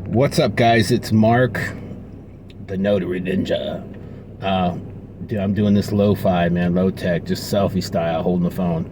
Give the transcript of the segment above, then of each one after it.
What's up, guys? It's Mark, the Notary Ninja. Dude, I'm doing this lo-fi, man, low tech, just selfie style, holding the phone.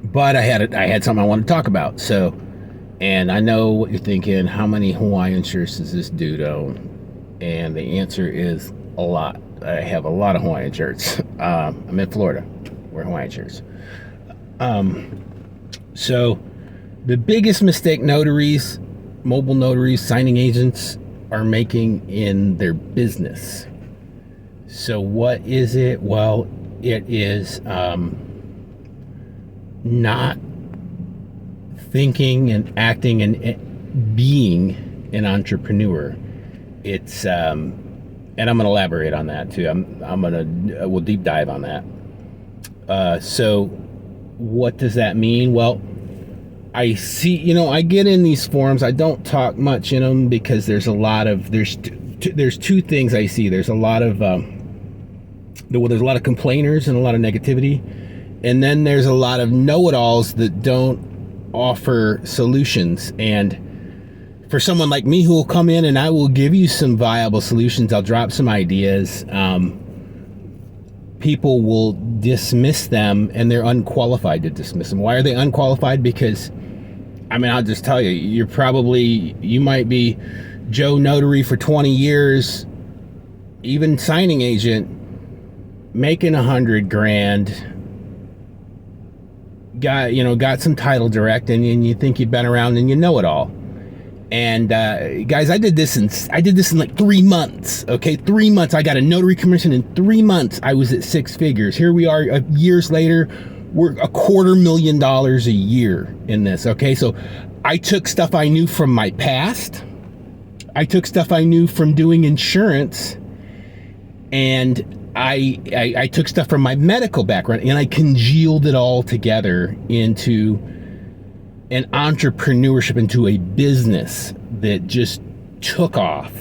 But I had something I want to talk about. And I know what you're thinking. How many Hawaiian shirts does this dude own? And the answer is a lot. I have a lot of Hawaiian shirts. I'm in Florida. Wear Hawaiian shirts. So the biggest mistake notaries, mobile notaries, signing agents are making in their business. So what is it? Well, it is not thinking and acting and being an entrepreneur. It's and I'm going to elaborate on that too. We'll deep dive on that. So what does that mean? Well, I see, I get in these forums. I don't talk much in them because there's two things I see. There's a lot of there's a lot of complainers and a lot of negativity, and then there's a lot of know-it-alls that don't offer solutions. And for someone like me who will come in and I will give you some viable solutions, I'll drop some ideas. People will dismiss them, and they're unqualified to dismiss them. Why are they unqualified? Because, I'll just tell you, you might be Joe Notary for 20 years, even signing agent, making $100,000, got some title direct, and you think you've been around and you know it all. And guys, I did this in like 3 months. Okay, 3 months. I got a notary commission in 3 months. I was at six figures. Here we are, years later. We're $250,000 a year in this. Okay, so I took stuff I knew from my past. I took stuff I knew from doing insurance, and I took stuff from my medical background, and I congealed it all together into an entrepreneurship, into a business that just took off.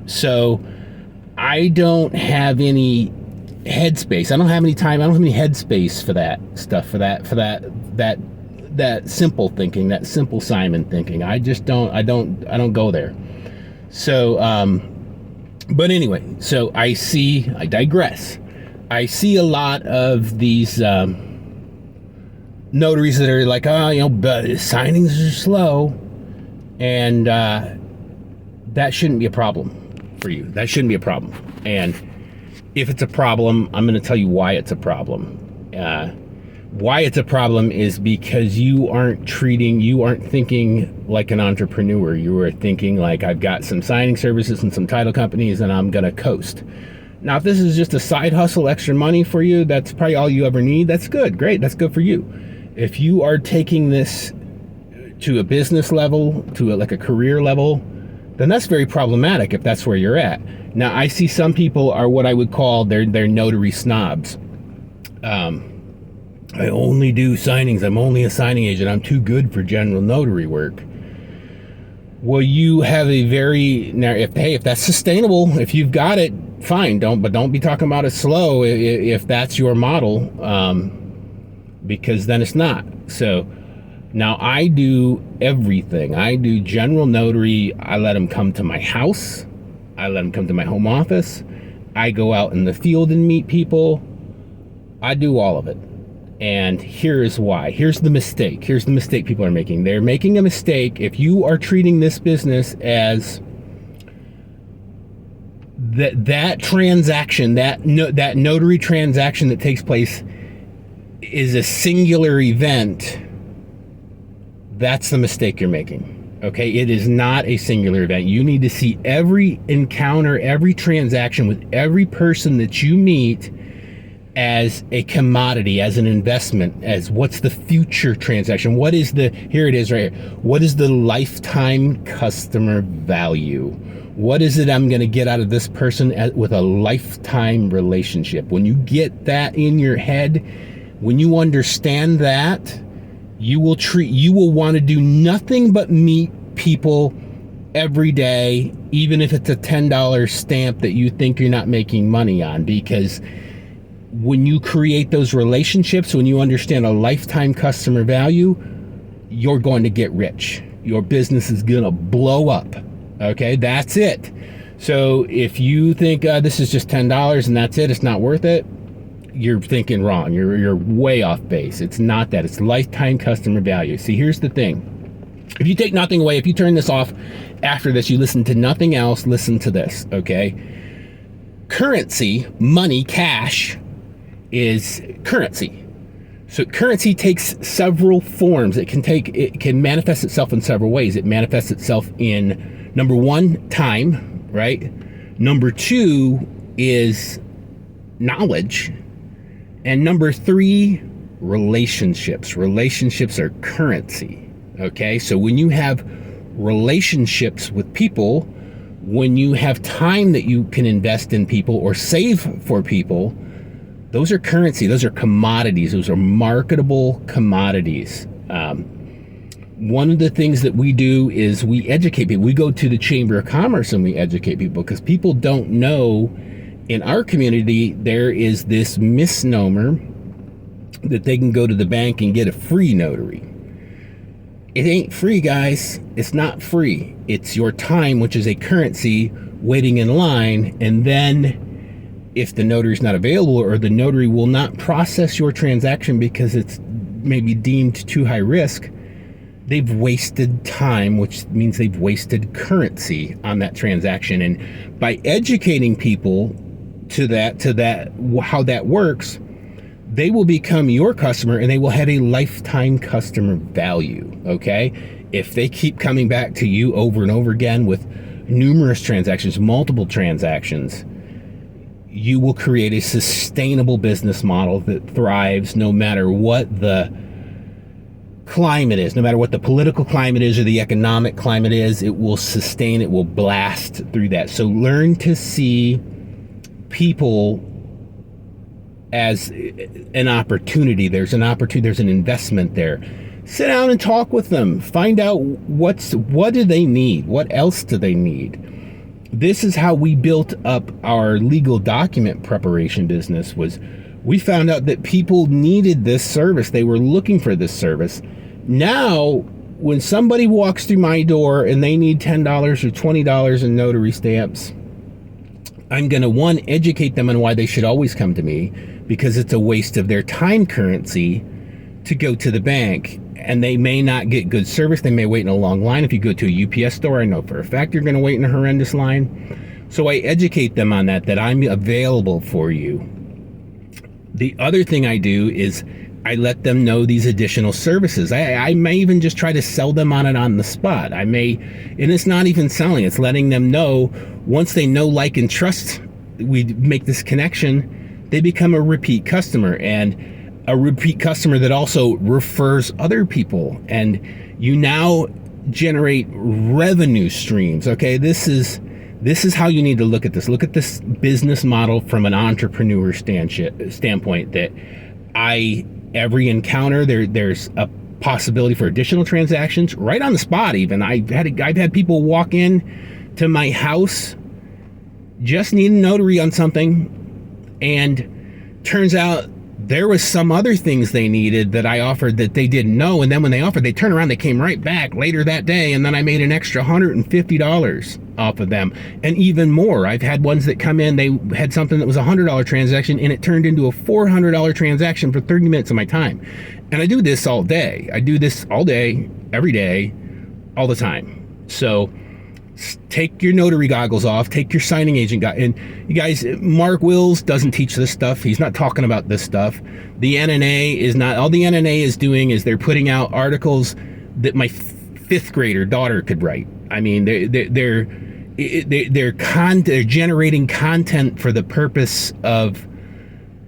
So I don't have any headspace. I don't have any time. I don't have any headspace for that stuff, for that simple thinking, that simple Simon thinking. I don't go there. So, but anyway, so I digress. I see a lot of these, notaries that are like, but signings are slow, and that shouldn't be a problem for you. That shouldn't be a problem. And if it's a problem, I'm going to tell you why it's a problem. Why it's a problem is because you aren't thinking like an entrepreneur. You are thinking like, I've got some signing services and some title companies, and I'm going to coast. Now, if this is just a side hustle, extra money for you, that's probably all you ever need. That's good. Great. That's good for you. If you are taking this to a business level, to a career level, then that's very problematic if that's where you're at. Now, I see some people are what I would call they're notary snobs. I only do signings. I'm only a signing agent. I'm too good for general notary work. Well, you have if that's sustainable, if you've got it, fine. Don't be talking about it slow if that's your model. Because then it's not. So now I do everything. I do general notary. I let them come to my house. I let them come to my home office. I go out in the field and meet people. I do all of it. And here's why. Here's the mistake people are making. They're making a mistake if you are treating this business as that transaction, that notary transaction that takes place is a singular event. That's the mistake you're making. Okay, it is not a singular event. You need to see every encounter, every transaction with every person that you meet as a commodity, as an investment, as what's the future transaction. Here it is right here. What is the lifetime customer value? What is it I'm going to get out of this person with a lifetime relationship? When you get that in your head, when you understand that, you will want to do nothing but meet people every day, even if it's a $10 stamp that you think you're not making money on. Because when you create those relationships, when you understand a lifetime customer value, you're going to get rich. your business is gonna blow up. Okay, that's it. So if you think this is just $10 and that's it, it's not worth it, you're thinking wrong. You're way off base. It's not that. It's lifetime customer value. See, here's the thing. If you take nothing away, if you turn this off after this, you listen to nothing else, listen to this, okay? Currency, money, cash, is currency. So currency takes several forms. It can manifest itself in several ways. It manifests itself in, number one, time, right? Number two is knowledge. And number three, relationships. Relationships are currency. Okay, so when you have relationships with people, when you have time that you can invest in people or save for people, those are currency. Those are commodities. Those are marketable commodities. One of the things that we do is we educate people. We go to the Chamber of Commerce and we educate people because people don't know. In our community, there is this misnomer that they can go to the bank and get a free notary. It ain't free, guys. It's not free. It's your time, which is a currency, waiting in line. And then if the notary's not available or the notary will not process your transaction because it's maybe deemed too high risk, they've wasted time, which means they've wasted currency on that transaction. And by educating people to that, how that works, they will become your customer and they will have a lifetime customer value, okay? If they keep coming back to you over and over again with numerous transactions, multiple transactions, you will create a sustainable business model that thrives no matter what the climate is, no matter what the political climate is or the economic climate is. It will sustain, it will blast through that. So learn to see people as an opportunity. There's an opportunity, there's an investment there. Sit down and talk with them. Find out what do they need? What else do they need? This is how we built up our legal document preparation business. Was we found out that people needed this service. They were looking for this service. Now, when somebody walks through my door and they need $10 or $20 in notary stamps, I'm going to, one, educate them on why they should always come to me, because it's a waste of their time currency to go to the bank. And they may not get good service. They may wait in a long line. If you go to a UPS store, I know for a fact you're going to wait in a horrendous line. So I educate them on that I'm available for you. The other thing I do is I let them know these additional services. I may even just try to sell them on it on the spot. And it's not even selling. It's letting them know, once they know, like, and trust, we make this connection, they become a repeat customer, and a repeat customer that also refers other people. And you now generate revenue streams. Okay, this is how you need to look at this. Look at this business model from an entrepreneur standpoint, that every encounter, there's a possibility for additional transactions right on the spot. Even I've had people walk in to my house, just need a notary on something, and turns out there was some other things they needed that I offered that they didn't know. And then when they offered, they turned around, they came right back later that day, and then I made an extra $150 off of them, and even more. I've had ones that come in, they had something that was a $100 transaction, and it turned into a $400 transaction for 30 minutes of my time. And I do this all day. I do this all day, every day, all the time. So take your notary goggles off, take your signing agent and you guys, Mark Wills doesn't teach this stuff. He's not talking about this stuff. The NNA is not, all the NNA is doing is they're putting out articles that my fifth grader daughter could write. I mean, they're generating content for the purpose of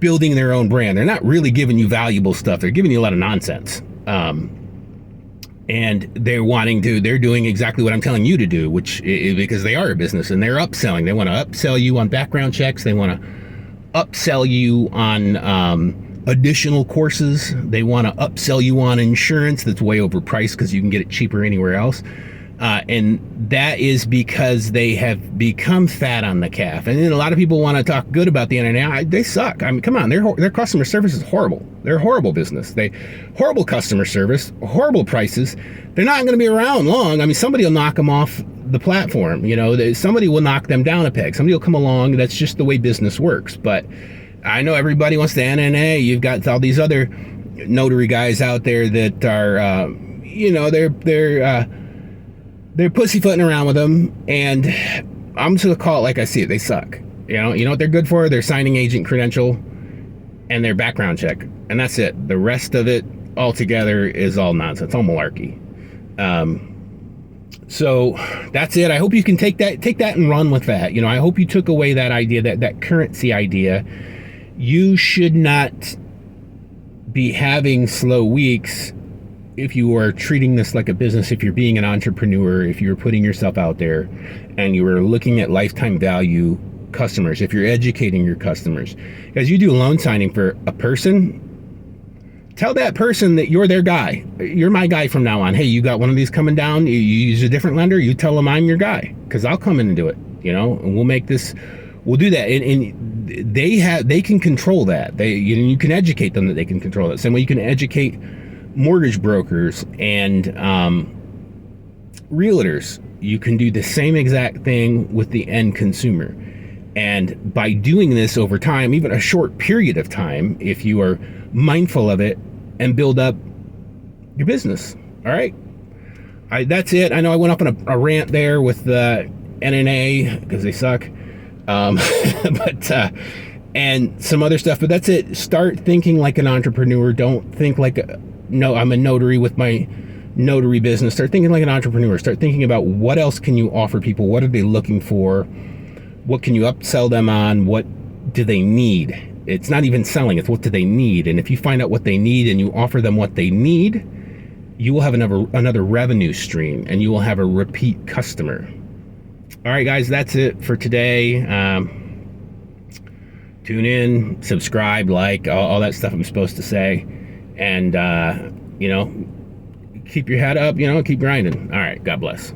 building their own brand. They're not really giving you valuable stuff. They're giving you a lot of nonsense. And they're doing exactly what I'm telling you to do, which is because they are a business and they're upselling. They want to upsell you on background checks. They want to upsell you on additional courses. They want to upsell you on insurance that's way overpriced because you can get it cheaper anywhere else. And that is because they have become fat on the calf. And then a lot of people want to talk good about the internet. They suck. I mean, come on, their customer service is horrible. They're a horrible business. Horrible customer service, horrible prices. They're not going to be around long. I mean, somebody will knock them off the platform. You know, somebody will knock them down a peg. Somebody will come along. That's just the way business works. But I know everybody wants the NNA. You've got all these other notary guys out there that are, you know, they're pussyfooting around with them, and I'm just gonna call it like I see it. They suck. You know what they're good for? Their signing agent credential and their background check, and that's it. The rest of it altogether is all nonsense, all malarkey. So that's it. I hope you can take that and run with that. You know, I hope you took away that idea, that currency idea. You should not be having slow weeks if you are treating this like a business, if you're being an entrepreneur, if you're putting yourself out there and you are looking at lifetime value customers, if you're educating your customers. As you do loan signing for a person, tell that person that you're their guy. You're my guy from now on. Hey, you got one of these coming down, you use a different lender, you tell them I'm your guy, because I'll come in and do it, you know, and we'll do that. And they can control that. You can educate them that they can control that. Same way you can educate mortgage brokers and realtors. You can do the same exact thing with the end consumer. And by doing this over time, even a short period of time, if you are mindful of it and build up your business. All right. That's it. I know I went up on a rant there with the NNA because they suck. And some other stuff, but that's it. Start thinking like an entrepreneur. Don't think like I'm a notary with my notary business. Start thinking like an entrepreneur. Start thinking about what else can you offer people? What are they looking for? What can you upsell them on? What do they need? It's not even selling. It's what do they need? And if you find out what they need and you offer them what they need, you will have another revenue stream and you will have a repeat customer. All right, guys, that's it for today. Tune in, subscribe, like, all that stuff I'm supposed to say. And, you know, keep your head up, you know, keep grinding. All right, God bless.